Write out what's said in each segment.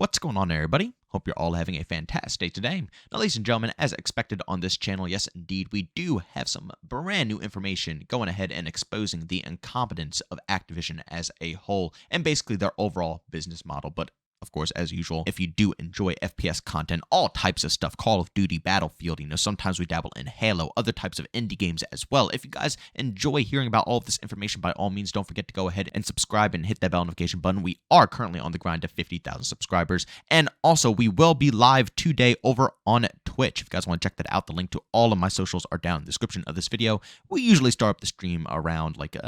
What's going on, everybody? Hope you're all having a fantastic day today. Now, ladies and gentlemen, as expected on this channel, yes, indeed, we do have some brand new information going ahead and exposing the incompetence of Activision as a whole and basically their overall business model. But of course, as usual, if you do enjoy FPS content, all types of stuff, Call of Duty, Battlefield, sometimes we dabble in Halo, other types of indie games as well. If you guys enjoy hearing about all of this information, by all means, don't forget to go ahead and subscribe and hit that bell notification button. We are currently on the grind to 50,000 subscribers. And also, we will be live today over on Twitch. If you guys want to check that out, the link to all of my socials are down in the description of this video. We usually start up the stream around like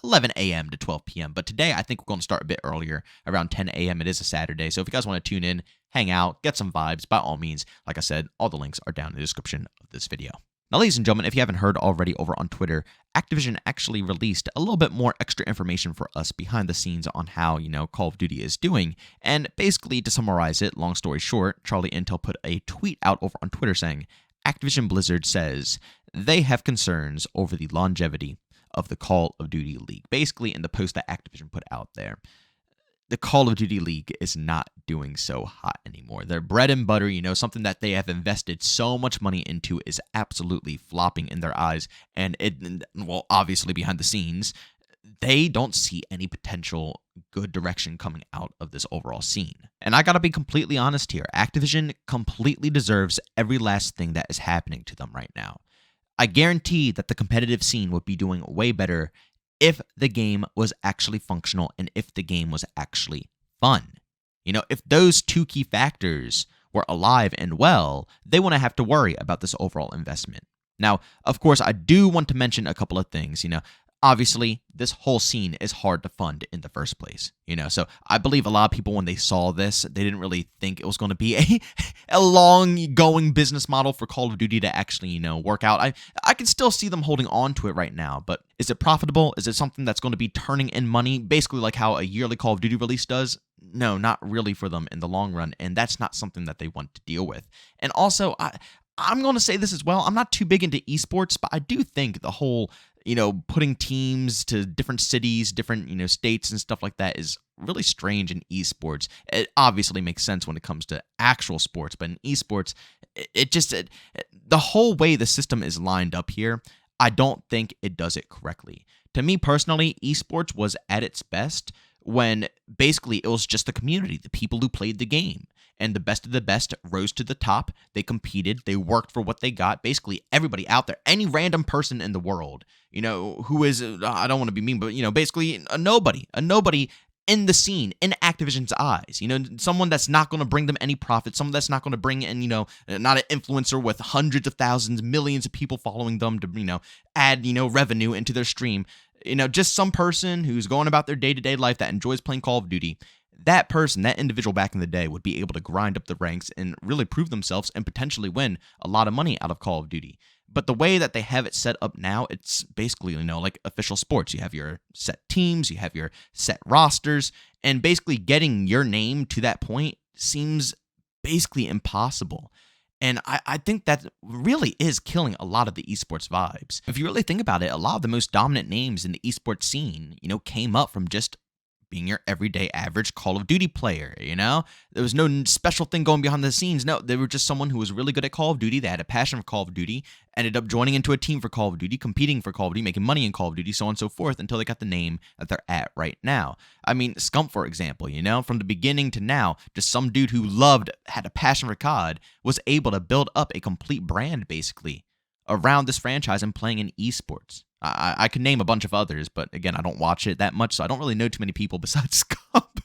11 a.m. to 12 p.m. But today, I think we're going to start a bit earlier, around 10 a.m. It is a Saturday. So if you guys want to tune in, hang out, get some vibes, by all means, like I said, all the links are down in the description of this video. Now, ladies and gentlemen, if you haven't heard already over on Twitter, Activision actually released a little bit more extra information for us behind the scenes on how, Call of Duty is doing. And basically, to summarize it, long story short, Charlie Intel put a tweet out over on Twitter saying, Activision Blizzard says they have concerns over the longevity of the Call of Duty League. Basically, in the post that Activision put out there, the Call of Duty League is not doing so hot anymore. Their bread and butter, something that they have invested so much money into is absolutely flopping in their eyes. And obviously behind the scenes, they don't see any potential good direction coming out of this overall scene. And I gotta be completely honest here. Activision completely deserves every last thing that is happening to them right now. I guarantee that the competitive scene would be doing way better if the game was actually functional and if the game was actually fun. If those two key factors were alive and well, they wouldn't have to worry about this overall investment. Now, of course, I do want to mention a couple of things. Obviously, this whole scene is hard to fund in the first place, So I believe a lot of people, when they saw this, they didn't really think it was going to be a long-going business model for Call of Duty to actually, work out. I can still see them holding on to it right now, but is it profitable? Is it something that's going to be turning in money, basically like how a yearly Call of Duty release does? No, not really for them in the long run, and that's not something that they want to deal with. And also, I'm going to say this as well. I'm not too big into esports, but I do think the whole putting teams to different cities, different, states and stuff like that is really strange in esports. It obviously makes sense when it comes to actual sports, but in esports, the whole way the system is lined up here, I don't think it does it correctly. To me personally, esports was at its best when basically it was just the community, the people who played the game. And the best of the best rose to the top. They competed. They worked for what they got. Basically, everybody out there, any random person in the world, who is, I don't want to be mean, but, basically a nobody in the scene, in Activision's eyes. Someone that's not going to bring them any profit, someone that's not going to bring in, not an influencer with hundreds of thousands, millions of people following them to, add, revenue into their stream. Just some person who's going about their day-to-day life that enjoys playing Call of Duty. That person, that individual back in the day would be able to grind up the ranks and really prove themselves and potentially win a lot of money out of Call of Duty. But the way that they have it set up now, it's basically, like official sports. You have your set teams, you have your set rosters, and basically getting your name to that point seems basically impossible. And I think that really is killing a lot of the esports vibes. If you really think about it, a lot of the most dominant names in the esports scene, came up from just being your everyday average Call of Duty player, There was no special thing going behind the scenes. No, they were just someone who was really good at Call of Duty. They had a passion for Call of Duty, ended up joining into a team for Call of Duty, competing for Call of Duty, making money in Call of Duty, so on and so forth, until they got the name that they're at right now. I mean, Scump, for example, from the beginning to now, just some dude who had a passion for COD, was able to build up a complete brand, basically, around this franchise and playing in esports. I could name a bunch of others, but again, I don't watch it that much, so I don't really know too many people besides Scump.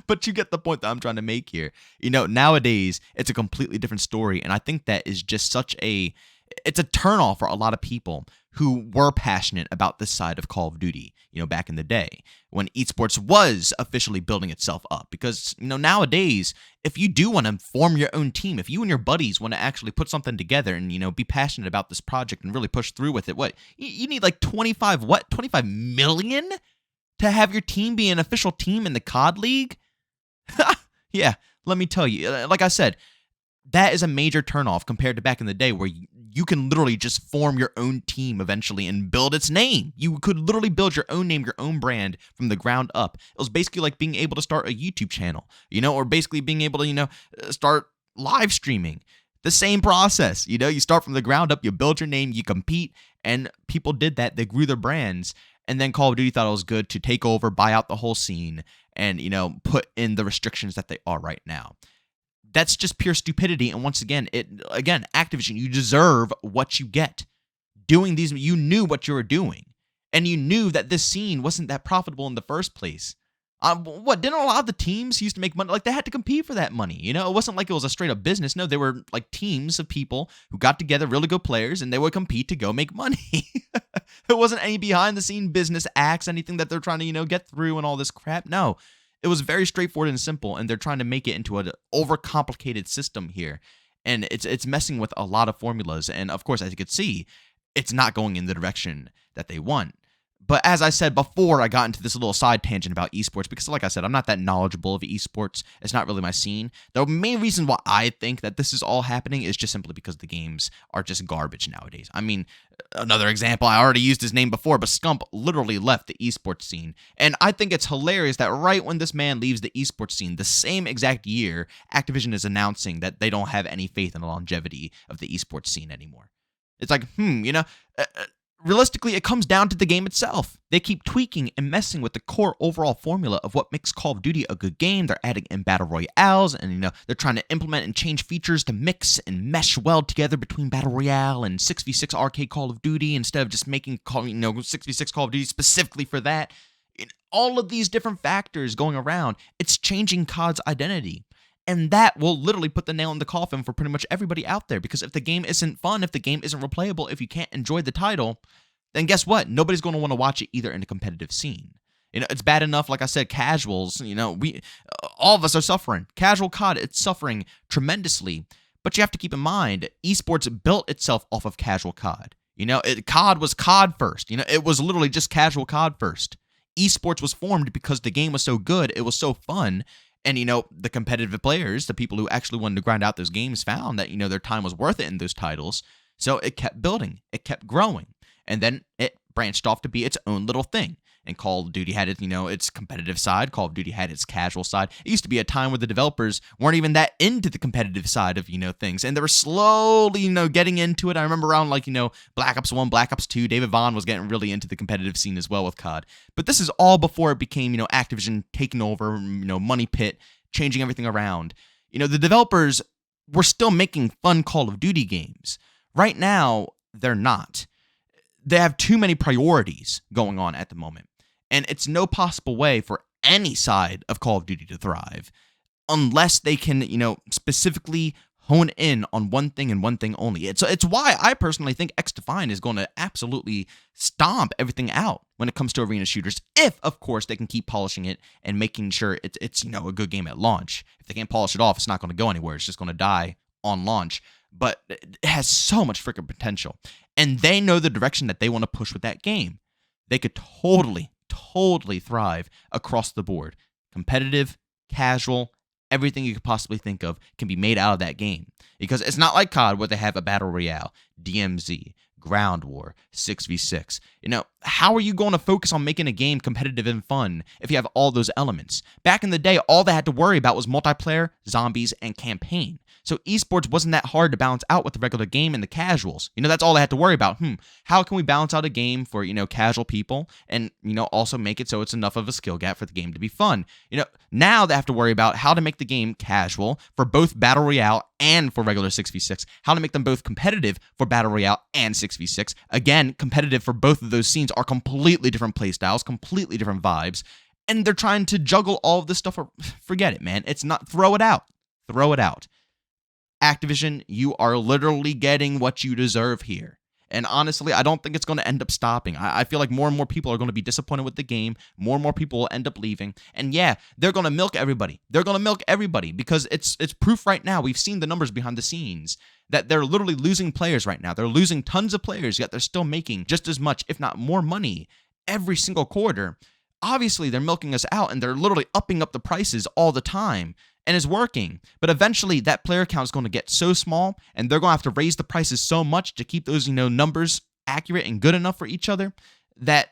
But you get the point that I'm trying to make here. Nowadays, it's a completely different story, and I think that is just it's a turnoff for a lot of people who were passionate about this side of Call of Duty, back in the day when esports was officially building itself up. Because, nowadays, if you do want to form your own team, if you and your buddies want to actually put something together and, be passionate about this project and really push through with it, you need like 25 million to have your team be an official team in the COD League? Yeah, let me tell you, like I said, that is a major turnoff compared to back in the day where you can literally just form your own team eventually and build its name. You could literally build your own name, your own brand from the ground up. It was basically like being able to start a YouTube channel, or basically being able to, start live streaming. The same process, you start from the ground up, you build your name, you compete, and people did that. They grew their brands, and then Call of Duty thought it was good to take over, buy out the whole scene, and, put in the restrictions that they are right now. That's just pure stupidity. And once again, Activision, you deserve what you get. Doing these, you knew what you were doing. And you knew that this scene wasn't that profitable in the first place. Didn't a lot of the teams used to make money? Like, they had to compete for that money. It wasn't like it was a straight up business. No, they were like teams of people who got together, really good players, and they would compete to go make money. It wasn't any behind the scene business acts, anything that they're trying to, get through and all this crap. No. It was very straightforward and simple, and they're trying to make it into an overcomplicated system here. And it's messing with a lot of formulas. And of course, as you can see, it's not going in the direction that they want. But as I said before, I got into this little side tangent about esports because, like I said, I'm not that knowledgeable of esports. It's not really my scene. The main reason why I think that this is all happening is just simply because the games are just garbage nowadays. I mean, another example, I already used his name before, but Scump literally left the esports scene. And I think it's hilarious that right when this man leaves the esports scene, the same exact year, Activision is announcing that they don't have any faith in the longevity of the esports scene anymore. It's like, realistically, it comes down to the game itself. They keep tweaking and messing with the core overall formula of what makes Call of Duty a good game. They're adding in battle royales, and they're trying to implement and change features to mix and mesh well together between battle royale and 6v6 arcade Call of Duty instead of just making 6v6 Call of Duty specifically for that. All of these different factors going around, it's changing COD's identity. And that will literally put the nail in the coffin for pretty much everybody out there. Because if the game isn't fun, if the game isn't replayable, if you can't enjoy the title, then guess what? Nobody's going to want to watch it either in a competitive scene. It's bad enough, like I said, casuals, all of us are suffering. Casual COD, it's suffering tremendously. But you have to keep in mind, esports built itself off of casual COD. COD was COD first. It was literally just casual COD first. Esports was formed because the game was so good, it was so fun. And, the competitive players, the people who actually wanted to grind out those games found that, their time was worth it in those titles. So it kept building. It kept growing. And then it branched off to be its own little thing. And Call of Duty had its competitive side. Call of Duty had its casual side. It used to be a time where the developers weren't even that into the competitive side of, things. And they were slowly, getting into it. I remember around Black Ops 1, Black Ops 2, David Vaughn was getting really into the competitive scene as well with COD. But this is all before it became, Activision taking over, Money Pit, changing everything around. The developers were still making fun Call of Duty games. Right now, they're not. They have too many priorities going on at the moment. And it's no possible way for any side of Call of Duty to thrive unless they can, specifically hone in on one thing and one thing only. It's why I personally think XDefiant is going to absolutely stomp everything out when it comes to arena shooters, if, of course, they can keep polishing it and making sure it's a good game at launch. If they can't polish it off, it's not going to go anywhere. It's just going to die on launch. But it has so much freaking potential. And they know the direction that they want to push with that game. They could totally thrive across the board. Competitive, casual, everything you could possibly think of can be made out of that game. Because it's not like COD where they have a battle royale, DMZ, ground war, 6v6. How are you going to focus on making a game competitive and fun if you have all those elements? Back in the day, all they had to worry about was multiplayer, zombies, and campaign. So esports wasn't that hard to balance out with the regular game and the casuals. That's all they had to worry about. How can we balance out a game for, casual people and, also make it so it's enough of a skill gap for the game to be fun? Now they have to worry about how to make the game casual for both Battle Royale and for regular 6v6. How to make them both competitive for Battle Royale and 6v6. Again, competitive for both of those scenes are completely different playstyles, completely different vibes. And they're trying to juggle all of this stuff. Forget it, man. It's not, throw it out. Throw it out. Activision, you are literally getting what you deserve here. And honestly, I don't think it's going to end up stopping. I feel like more and more people are going to be disappointed with the game. More and more people will end up leaving. And yeah, they're going to milk everybody. They're going to milk everybody because it's proof right now. We've seen the numbers behind the scenes that they're literally losing players right now. They're losing tons of players, yet they're still making just as much, if not more money every single quarter. Obviously, they're milking us out and they're literally upping up the prices all the time. and is working. But eventually that player count is going to get so small, and they're going to have to raise the prices so much to keep those, numbers accurate and good enough for each other that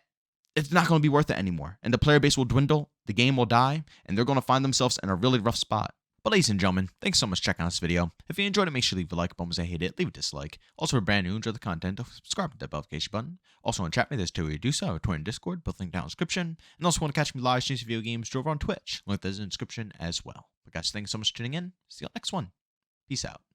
it's not going to be worth it anymore. And the player base will dwindle, the game will die, and they're going to find themselves in a really rough spot. But ladies and gentlemen, thanks so much for checking out this video. If you enjoyed it, make sure to leave a like button. If you hate it, leave a dislike. Also, if you're brand new, enjoy the content, subscribe to that notification button. Also, on chat me, there's two ways to do so. Our Twitter and Discord, both linked down in the description. And also, want to catch me live streams of video games over on Twitch. Link is in the description as well. But guys, thanks so much for tuning in. See you on the next one. Peace out.